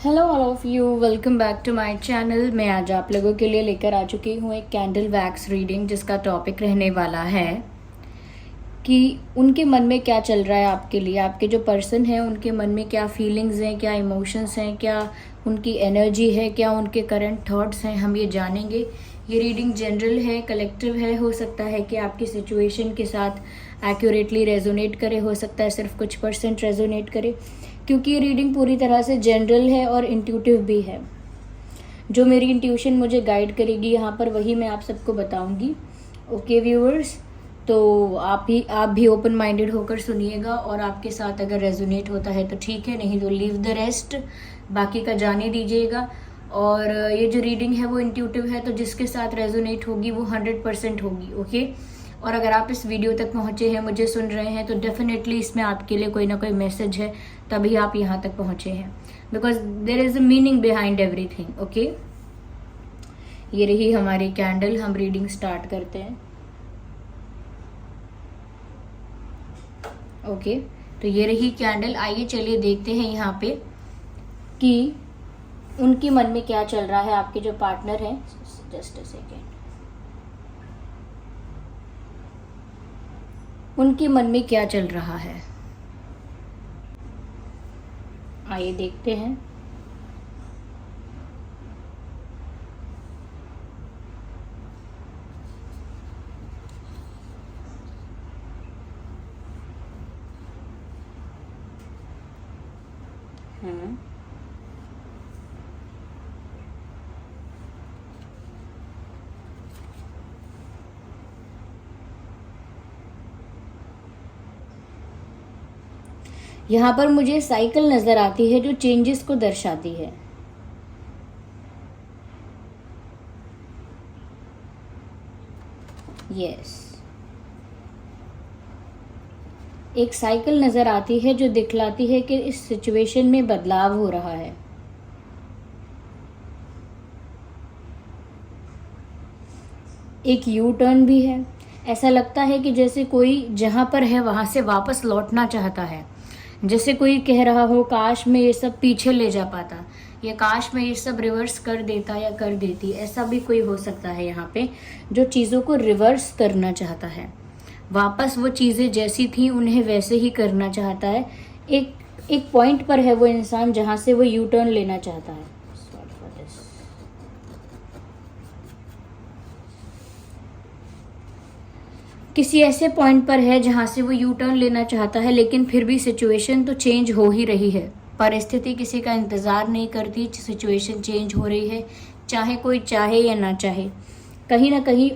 Hello all of you, welcome back to my channel. मैं आज आप लोगों के लिए लेकर आ चुकी हूँ एक कैंडल वैक्स रीडिंग, जिसका टॉपिक रहने वाला है कि उनके मन में क्या चल रहा है आपके लिए। आपके जो पर्सन है उनके मन में क्या फीलिंग्स हैं, क्या इमोशंस हैं, क्या उनकी एनर्जी है, क्या उनके करंट थॉट्स हैं, हम ये जानेंगे। ये रीडिंग जनरल है, कलेक्टिव है। हो सकता है कि आपकी सिचुएशन के साथ एक्यूरेटली रेजोनेट करे, हो सकता है सिर्फ कुछ परसेंट रेजोनेट करे, क्योंकि ये रीडिंग पूरी तरह से जनरल है और इंट्यूटिव भी है। जो मेरी इंट्यूशन मुझे गाइड करेगी यहाँ पर, वही मैं आप सबको बताऊंगी। ओके व्यूअर्स, तो आप भी ओपन माइंडेड होकर सुनिएगा, और आपके साथ अगर रेजोनेट होता है तो ठीक है, नहीं तो लीव द रेस्ट, बाकी का जाने दीजिएगा। और ये जो रीडिंग है वो इंट्यूटिव है, तो जिसके साथ रेजोनेट होगी वो 100% होगी। ओके, और अगर आप इस वीडियो तक पहुंचे हैं, मुझे सुन रहे हैं, तो डेफिनेटली इसमें आपके लिए कोई ना कोई मैसेज है, तभी आप यहाँ तक पहुंचे हैं, because there is a meaning behind everything. Okay, ये रही हमारी कैंडल। हम रीडिंग स्टार्ट करते हैं। ओके, तो ये रही कैंडल। आइए चलिए देखते हैं यहाँ पे कि उनके मन में क्या चल रहा है। आपके जो पार्टनर हैं, जस्ट अ सेकेंड, उनके मन में क्या चल रहा है, आइए देखते हैं। यहाँ पर मुझे साइकिल नजर आती है, जो चेंजेस को दर्शाती है। यस, एक साइकिल नजर आती है जो दिखलाती है कि इस सिचुएशन में बदलाव हो रहा है। एक यू टर्न भी है। ऐसा लगता है कि जैसे कोई जहां पर है वहां से वापस लौटना चाहता है, जैसे कोई कह रहा हो काश मैं ये सब पीछे ले जा पाता, या काश मैं ये सब रिवर्स कर देता या कर देती। ऐसा भी कोई हो सकता है यहाँ पे, जो चीज़ों को रिवर्स करना चाहता है, वापस वो चीज़ें जैसी थी उन्हें वैसे ही करना चाहता है। एक एक पॉइंट पर है वो इंसान जहाँ से वो यू टर्न लेना चाहता है। किसी ऐसे पॉइंट पर है जहां से वो यू टर्न लेना चाहता है, लेकिन फिर भी सिचुएशन तो चेंज हो ही रही है। परिस्थिति किसी का इंतज़ार नहीं करती, सिचुएशन चेंज हो रही है, चाहे कोई चाहे या ना चाहे। कहीं ना कहीं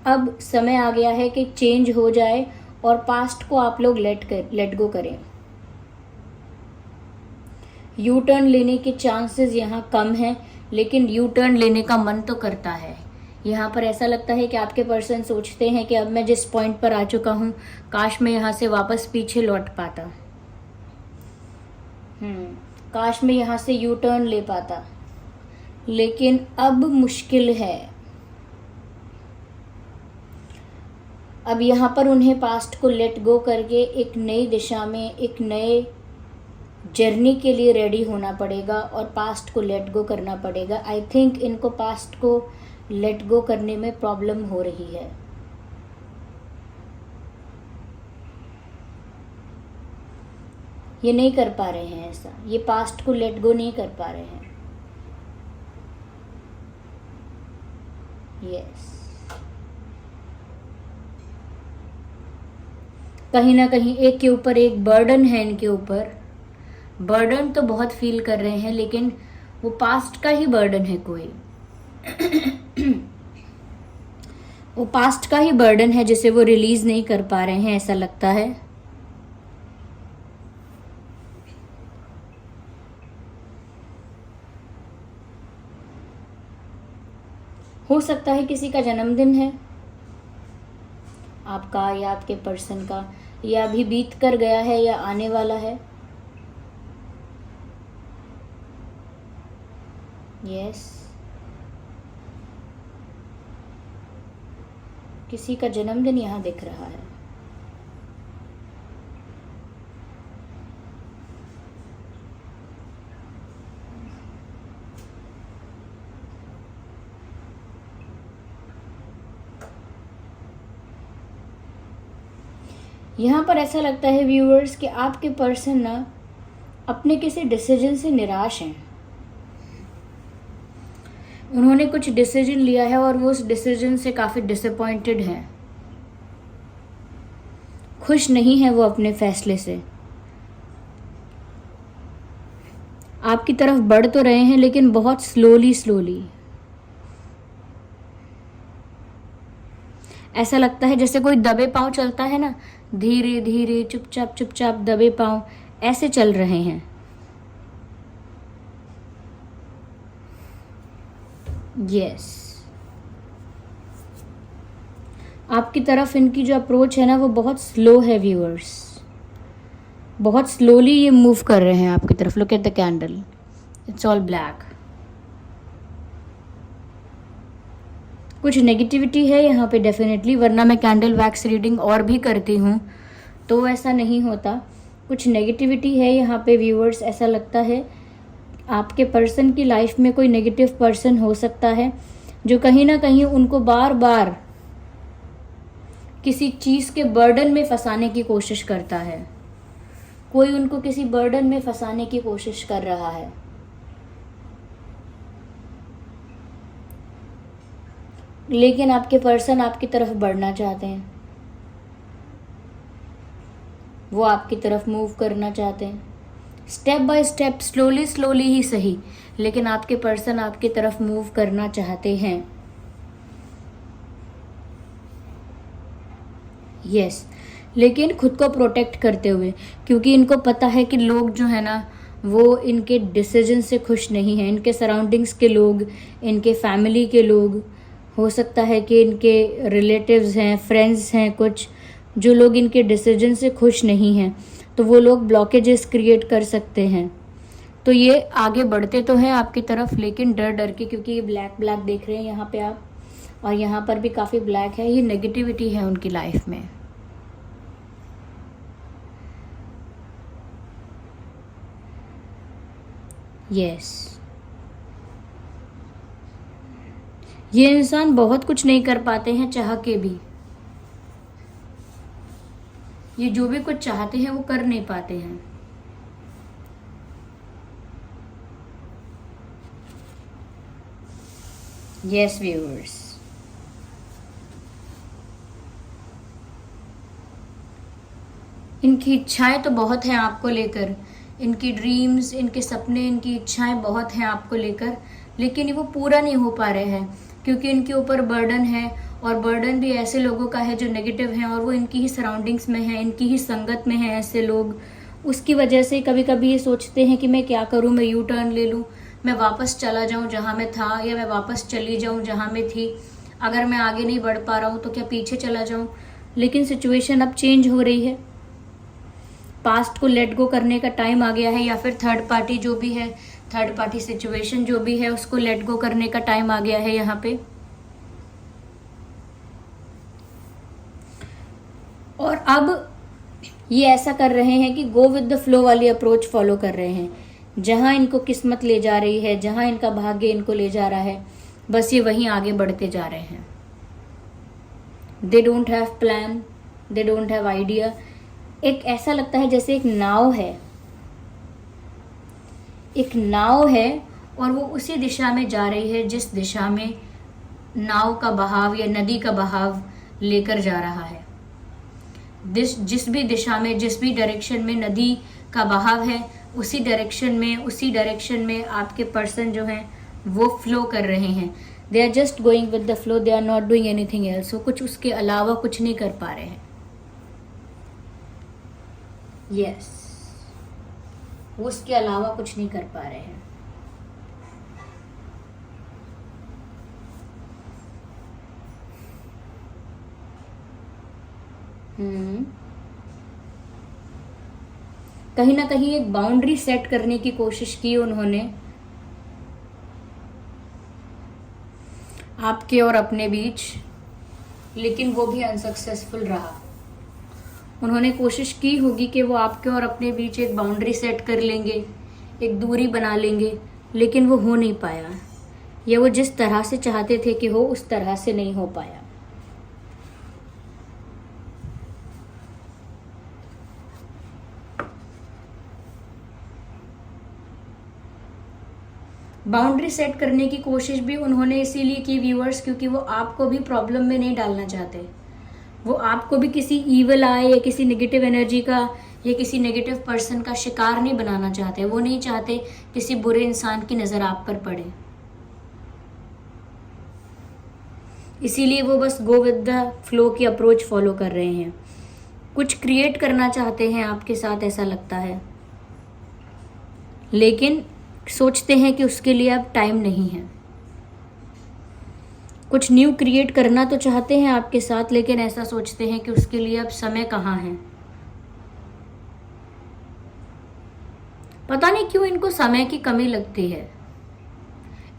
अब समय आ गया है कि चेंज हो जाए, और पास्ट को आप लोग लेट गो करें। यू टर्न लेने के चांसेस यहाँ कम हैं, लेकिन यू टर्न लेने का मन तो करता है। यहाँ पर ऐसा लगता है कि आपके पर्सन सोचते हैं कि अब मैं जिस पॉइंट पर आ चुका हूँ, काश मैं यहाँ से वापस पीछे लौट पाता। काश मैं यहाँ से यू टर्न ले पाता, लेकिन अब मुश्किल है। अब यहाँ पर उन्हें पास्ट को लेट गो करके एक नई दिशा में, एक नए जर्नी के लिए रेडी होना पड़ेगा, और पास्ट को लेट गो करना पड़ेगा। आई थिंक इनको पास्ट को लेट गो करने में प्रॉब्लम हो रही है। ये नहीं कर पा रहे हैं ऐसा, ये पास्ट को लेट गो नहीं कर पा रहे हैं। यस, कहीं ना कहीं एक के ऊपर एक बर्डन है। इनके ऊपर बर्डन तो बहुत फील कर रहे हैं, लेकिन वो पास्ट का ही बर्डन है कोई वो पास्ट का ही बर्डन है जिसे वो रिलीज नहीं कर पा रहे हैं, ऐसा लगता है। हो सकता है किसी का जन्मदिन है, आपका या आपके पर्सन का, या अभी बीत कर गया है या आने वाला है। यस, किसी का जन्मदिन यहाँ दिख रहा है। यहाँ पर ऐसा लगता है व्यूअर्स कि आपके पर्सन ना अपने किसी डिसीजन से निराश हैं। उन्होंने कुछ डिसीजन लिया है और वो उस डिसीजन से काफ़ी डिसअपॉइंटेड हैं, खुश नहीं है वो अपने फैसले से। आपकी तरफ बढ़ तो रहे हैं लेकिन बहुत स्लोली स्लोली। ऐसा लगता है जैसे कोई दबे पांव चलता है ना, धीरे धीरे चुपचाप चुपचाप दबे पांव ऐसे चल रहे हैं। यस, आपकी तरफ इनकी जो अप्रोच है ना वो बहुत स्लो है व्यूअर्स, बहुत स्लोली ये मूव कर रहे हैं आपकी तरफ। Look at the candle, it's all black. कुछ नेगेटिविटी है यहाँ पे डेफिनेटली, वरना मैं कैंडल वैक्स रीडिंग और भी करती हूँ तो ऐसा नहीं होता। कुछ नेगेटिविटी है यहाँ पे व्यूअर्स। ऐसा लगता है आपके पर्सन की लाइफ में कोई नेगेटिव पर्सन हो सकता है जो कहीं ना कहीं उनको बार बार किसी चीज़ के बर्डन में फंसाने की कोशिश करता है। कोई उनको किसी बर्डन में फंसाने की कोशिश कर रहा है। लेकिन आपके पर्सन आपकी तरफ बढ़ना चाहते हैं, वो आपकी तरफ मूव करना चाहते हैं, step by step, slowly slowly ही सही, लेकिन आपके पर्सन आपकी तरफ मूव करना चाहते हैं। यस, लेकिन खुद को प्रोटेक्ट करते हुए, क्योंकि इनको पता है कि लोग जो है ना वो इनके डिसीजन से खुश नहीं हैं। इनके सराउंडिंग्स के लोग, इनके फैमिली के लोग, हो सकता है कि इनके रिलेटिव्स हैं, फ्रेंड्स हैं, कुछ जो लोग इनके डिसीजन से खुश नहीं हैं, तो वो लोग ब्लॉकेजेस क्रिएट कर सकते हैं। तो ये आगे बढ़ते तो हैं आपकी तरफ, लेकिन डर डर के, क्योंकि ये ब्लैक ब्लैक देख रहे हैं यहाँ पे आप, और यहाँ पर भी काफ़ी ब्लैक है। ये नेगेटिविटी है उनकी लाइफ में। यस, ये इंसान बहुत कुछ नहीं कर पाते हैं चाह के भी। ये जो भी कुछ चाहते हैं वो कर नहीं पाते हैं। यस व्यूअर्स, इनकी इच्छाएं तो बहुत हैं आपको लेकर, इनकी ड्रीम्स, इनके सपने, इनकी इच्छाएं बहुत हैं आपको लेकर, लेकिन वो पूरा नहीं हो पा रहे हैं क्योंकि इनके ऊपर बर्डन है, और बर्डन भी ऐसे लोगों का है जो नेगेटिव हैं, और वो इनकी ही सराउंडिंग्स में है, इनकी ही संगत में है ऐसे लोग। उसकी वजह से कभी कभी ये सोचते हैं कि मैं क्या करूं, मैं यू टर्न ले लूं, मैं वापस चला जाऊं जहां मैं था, या मैं वापस चली जाऊं जहां मैं थी। अगर मैं आगे नहीं बढ़ पा रहा हूं तो क्या पीछे चला जाऊं। लेकिन सिचुएशन अब चेंज हो रही है, पास्ट को लेट गो करने का टाइम आ गया है, या फिर थर्ड पार्टी जो भी है, थर्ड पार्टी सिचुएशन जो भी है, उसको लेट गो करने का टाइम आ गया है यहाँ पे। और अब ये ऐसा कर रहे हैं कि गो विद द फ्लो वाली अप्रोच फॉलो कर रहे हैं। जहां इनको किस्मत ले जा रही है, जहां इनका भाग्य इनको ले जा रहा है, बस ये वहीं आगे बढ़ते जा रहे हैं। They don't have plan, they don't have idea. एक ऐसा लगता है जैसे एक नाव है, एक नाव है, और वो उसी दिशा में जा रही है जिस दिशा में नाव का बहाव या नदी का बहाव लेकर जा रहा है। जिस भी दिशा में, जिस भी डायरेक्शन में नदी का बहाव है, उसी डायरेक्शन में आपके पर्सन जो हैं वो फ्लो कर रहे हैं। They are just going with the flow, they are not doing anything else. वो कुछ उसके अलावा कुछ नहीं कर पा रहे हैं। यस, वो उसके अलावा कुछ नहीं कर पा रहे हैं। कहीं ना कहीं एक बाउंड्री सेट करने की कोशिश की उन्होंने आपके और अपने बीच, लेकिन वो भी अनसक्सेसफुल रहा। उन्होंने कोशिश की होगी कि वो आपके और अपने बीच एक बाउंड्री सेट कर लेंगे, एक दूरी बना लेंगे, लेकिन वो हो नहीं पाया, या वो जिस तरह से चाहते थे कि हो उस तरह से नहीं हो पाया। बाउंड्री सेट करने की कोशिश भी उन्होंने इसीलिए की व्यूअर्स, क्योंकि वो आपको भी प्रॉब्लम में नहीं डालना चाहते। वो आपको भी किसी ईवल आए या किसी नेगेटिव एनर्जी का या किसी नेगेटिव पर्सन का शिकार नहीं बनाना चाहते। वो नहीं चाहते किसी बुरे इंसान की नज़र आप पर पड़े, इसीलिए वो बस गो विद द फ्लो की अप्रोच फॉलो कर रहे हैं। कुछ क्रिएट करना चाहते हैं आपके साथ, ऐसा लगता है, लेकिन सोचते हैं कि उसके लिए अब टाइम नहीं है। कुछ न्यू क्रिएट करना तो चाहते हैं आपके साथ, लेकिन ऐसा सोचते हैं कि उसके लिए अब समय कहाँ है। पता नहीं क्यों इनको समय की कमी लगती है।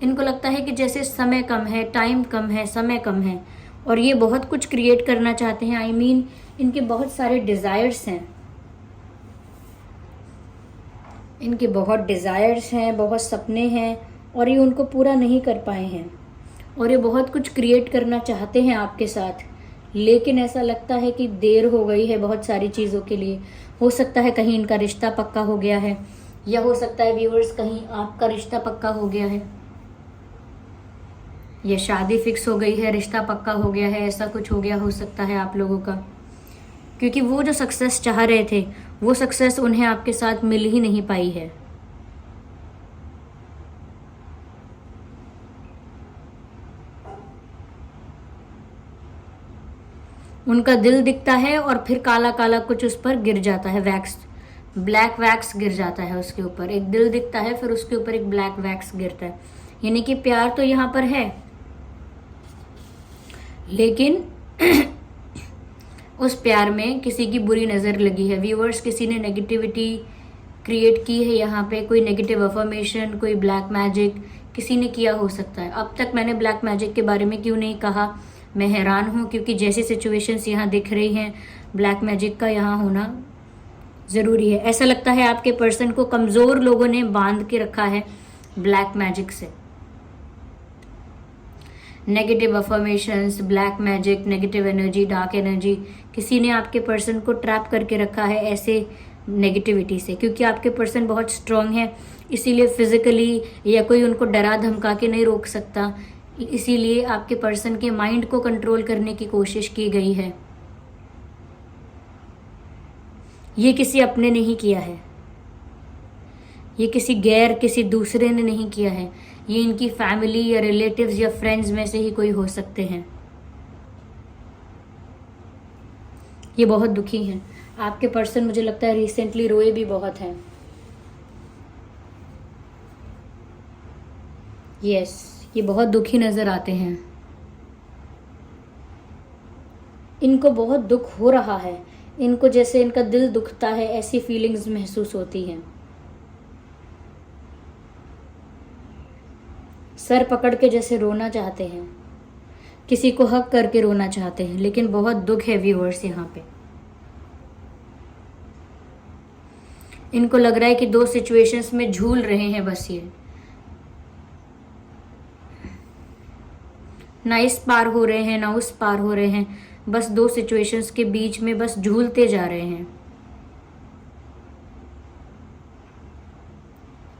इनको लगता है कि जैसे समय कम है, टाइम कम है, समय कम है, और ये बहुत कुछ क्रिएट करना चाहते हैं। आई मीन इनके बहुत सारे डिज़ायर्स हैं, इनके बहुत डिज़ायर्स हैं, बहुत सपने हैं, और ये उनको पूरा नहीं कर पाए हैं। और ये बहुत कुछ क्रिएट करना चाहते हैं आपके साथ, लेकिन ऐसा लगता है कि देर हो गई है बहुत सारी चीज़ों के लिए। हो सकता है कहीं इनका रिश्ता पक्का हो गया है, या हो सकता है व्यूअर्स कहीं आपका रिश्ता पक्का हो गया है, या शादी फिक्स हो गई है, रिश्ता पक्का हो गया है, ऐसा कुछ हो गया हो सकता है आप लोगों का। क्योंकि वो जो सक्सेस चाह रहे थे, वो सक्सेस उन्हें आपके साथ मिल ही नहीं पाई है। उनका दिल दिखता है और फिर काला काला कुछ उस पर गिर जाता है, वैक्स, ब्लैक वैक्स गिर जाता है उसके ऊपर। एक दिल दिखता है, फिर उसके ऊपर एक ब्लैक वैक्स गिरता है। यानी कि प्यार तो यहाँ पर है, लेकिन उस प्यार में किसी की बुरी नज़र लगी है। व्यूअर्स, किसी ने नेगेटिविटी क्रिएट की है यहाँ पे, कोई नेगेटिव अफर्मेशन, कोई ब्लैक मैजिक किसी ने किया हो सकता है। अब तक मैंने ब्लैक मैजिक के बारे में क्यों नहीं कहा, मैं हैरान हूँ, क्योंकि जैसी सिचुएशंस यहाँ दिख रही हैं, ब्लैक मैजिक का यहाँ होना ज़रूरी है। ऐसा लगता है आपके पर्सन को कमज़ोर लोगों ने बांध के रखा है ब्लैक मैजिक से। Negative affirmations, black magic, negative energy, dark energy, किसी ने आपके पर्सन को ट्रैप करके रखा है ऐसे नेगेटिविटी से। क्योंकि आपके पर्सन बहुत स्ट्रांग है, इसीलिए फिजिकली या कोई उनको डरा धमका के नहीं रोक सकता, इसीलिए आपके पर्सन के माइंड को कंट्रोल करने की कोशिश की गई है। ये किसी अपने ने ही किया है, ये किसी दूसरे ने नहीं किया है। ये इनकी फैमिली या रिलेटिव्स या फ्रेंड्स में से ही कोई हो सकते हैं। ये बहुत दुखी हैं। आपके पर्सन, मुझे लगता है, रिसेंटली रोए भी बहुत हैं। यस, ये बहुत दुखी नज़र आते हैं। इनको बहुत दुख हो रहा है, इनको जैसे इनका दिल दुखता है, ऐसी फीलिंग्स महसूस होती हैं। सर पकड़ के जैसे रोना चाहते हैं, किसी को हक करके रोना चाहते हैं, लेकिन बहुत दुख है व्यूअर्स यहाँ पे। इनको लग रहा है कि दो सिचुएशंस में झूल रहे हैं बस ये, ना इस पार हो रहे हैं ना उस पार हो रहे हैं, बस दो सिचुएशंस के बीच में बस झूलते जा रहे हैं।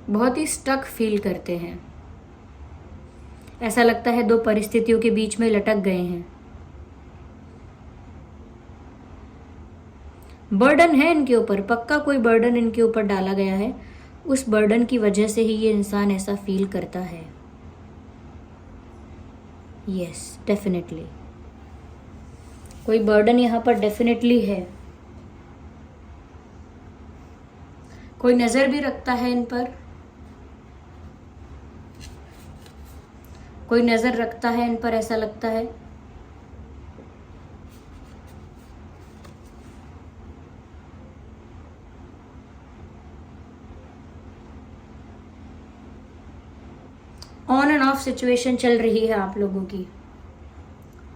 बहुत ही स्टक फील करते हैं, ऐसा लगता है दो परिस्थितियों के बीच में लटक गए हैं। बर्डन है इनके ऊपर, पक्का कोई बर्डन इनके ऊपर डाला गया है। उस बर्डन की वजह से ही ये इंसान ऐसा फील करता है। यस, डेफिनेटली कोई बर्डन यहाँ पर डेफिनेटली है। कोई नज़र भी रखता है इन पर, कोई नज़र रखता है इन पर, ऐसा लगता है। ऑन एंड ऑफ सिचुएशन चल रही है आप लोगों की,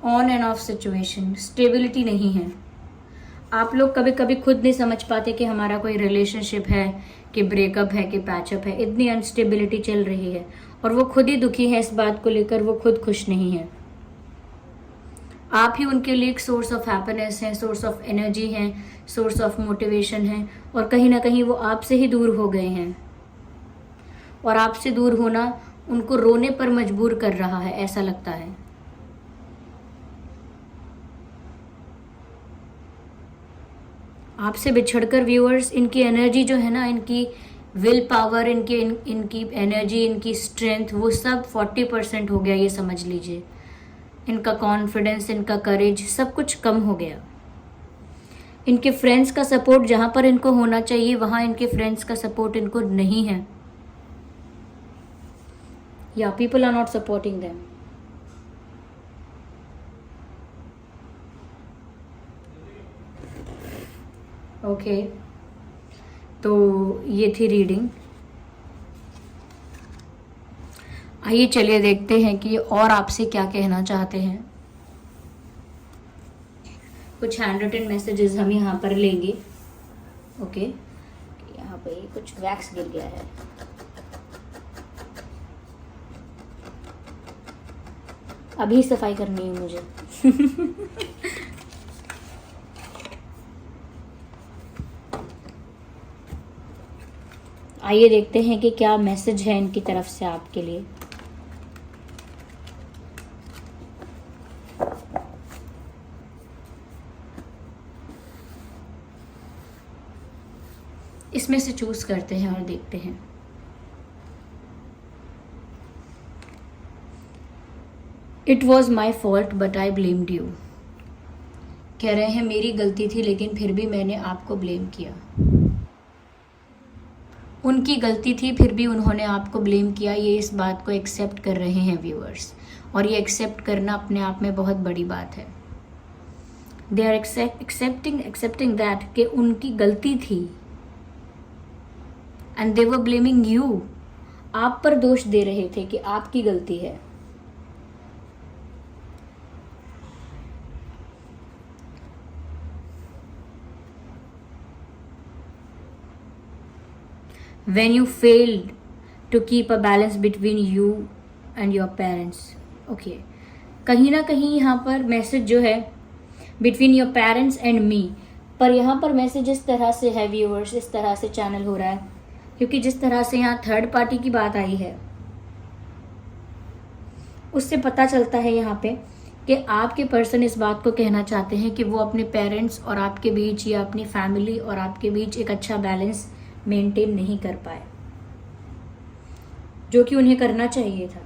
on end of situation, stability नहीं है। आप लोग कभी कभी खुद नहीं समझ पाते कि हमारा कोई रिलेशनशिप है कि ब्रेकअप है कि पैचअप है। इतनी अनस्टेबिलिटी चल रही है और वो खुद ही दुखी है इस बात को लेकर, वो खुद खुश नहीं है। आप ही उनके लिए एक सोर्स ऑफ हैप्पीनेस है, सोर्स ऑफ एनर्जी है, सोर्स ऑफ मोटिवेशन है, और कहीं ना कहीं वो आपसे ही दूर हो गए हैं। और आपसे दूर होना उनको रोने पर मजबूर कर रहा है, ऐसा लगता है। आपसे बिछड़कर व्यूअर्स इनकी एनर्जी जो है ना, इनकी विल पावर, इनकी एनर्जी, इनकी स्ट्रेंथ, वो सब 40% हो गया, ये समझ लीजिए। इनका कॉन्फिडेंस, इनका करेज, सब कुछ कम हो गया। इनके फ्रेंड्स का सपोर्ट जहाँ पर इनको होना चाहिए वहाँ इनके फ्रेंड्स का सपोर्ट इनको नहीं है, या people are not supporting them. Okay, तो ये थी रीडिंग। आइए चलिए देखते हैं कि और आपसे क्या कहना चाहते हैं। कुछ हैंड रिटन मैसेजेस हम यहाँ पर लेंगे। ओके, यहाँ पे कुछ वैक्स गिर गया है। अभी सफाई करनी है मुझे। आइए देखते हैं कि क्या मैसेज है इनकी तरफ से आपके लिए। इसमें से चूज करते हैं और देखते हैं। It was my fault but I blamed you. कह रहे हैं मेरी गलती थी लेकिन फिर भी मैंने आपको ब्लेम किया। उनकी गलती थी फिर भी उन्होंने आपको ब्लेम किया, ये इस बात को एक्सेप्ट कर रहे हैं व्यूअर्स, और ये एक्सेप्ट करना अपने आप में बहुत बड़ी बात है। दे आर एक्सेप्टिंग दैट कि उनकी गलती थी, and they were blaming you. आप पर दोष दे रहे थे कि आपकी गलती है। When you failed to keep a balance between you and your parents. Okay, कहीं ना कहीं यहाँ पर मैसेज जो है between your parents and me, पर यहाँ पर मैसेज इस तरह से है व्यूअर्स, इस तरह से चैनल हो रहा है क्योंकि जिस तरह से यहाँ थर्ड पार्टी की बात आई है उससे पता चलता है यहाँ पे कि आपके पर्सन इस बात को कहना चाहते हैं कि वो अपने पेरेंट्स और आपके बीच या अपनी फैमिली और आपके बीच एक अच्छा बैलेंस मेंटेन नहीं कर पाए, जो कि उन्हें करना चाहिए था,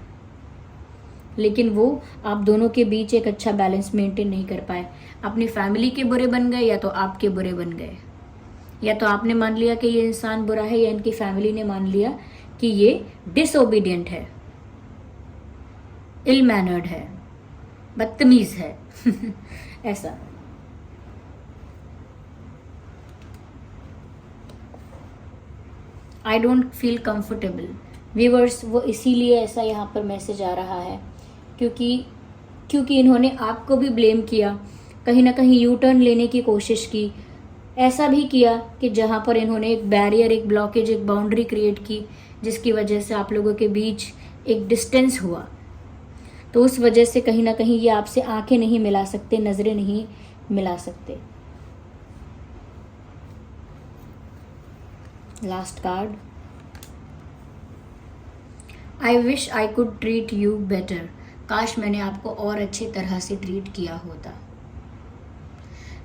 लेकिन वो आप दोनों के बीच एक अच्छा बैलेंस मेंटेन नहीं कर पाए। अपनी फैमिली के बुरे बन गए या तो आपके बुरे बन गए, या तो आपने मान लिया कि ये इंसान बुरा है या इनकी फैमिली ने मान लिया कि ये डिसओबीडियंट है, इल मैनर्ड है, बदतमीज है। ऐसा I don't feel comfortable viewers, वो इसीलिए ऐसा यहाँ पर मैसेज आ रहा है क्योंकि इन्होंने आपको भी ब्लेम किया, कहीं ना कहीं यू टर्न लेने की कोशिश की, ऐसा भी किया कि जहाँ पर इन्होंने एक बैरियर, एक ब्लॉकेज, एक बाउंड्री क्रिएट की जिसकी वजह से आप लोगों के बीच एक डिस्टेंस हुआ। तो उस वजह से कहीं ना कहीं ये आपसे आंखें नहीं मिला सकते, नज़रें नहीं मिला सकते। Last card, I wish I could treat you better. काश मैंने आपको और अच्छी तरह से ट्रीट किया होता।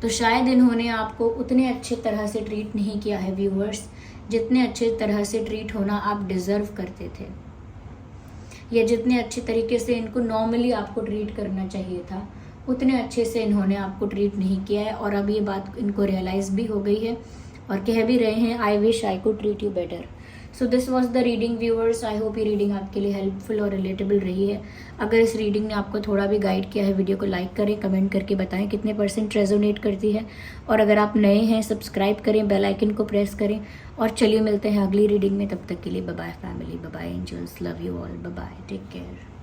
तो शायद इन्होंने आपको उतने अच्छे तरह से ट्रीट नहीं किया है व्यूअर्स, जितने अच्छे तरह से ट्रीट होना आप डिज़र्व करते थे, या जितने अच्छे तरीके से इनको नॉर्मली आपको ट्रीट करना चाहिए था उतने अच्छे से इन्होंने आपको ट्रीट नहीं किया है। और अब ये बात इनको रियलाइज़ भी हो गई है और कह भी रहे हैं I wish I could treat you better. So this was the reading viewers. I hope ये रीडिंग आपके लिए हेल्पफुल और रिलेटेबल रही है। अगर इस रीडिंग ने आपको थोड़ा भी गाइड किया है, वीडियो को लाइक करें, कमेंट करके बताएं कितने % रेजोनेट करती है, और अगर आप नए हैं सब्सक्राइब करें, बेल आइकन को प्रेस करें। और चलिए मिलते हैं अगली रीडिंग में, तब तक के लिए bye bye family, bye bye angels, love you all, bye bye, take care.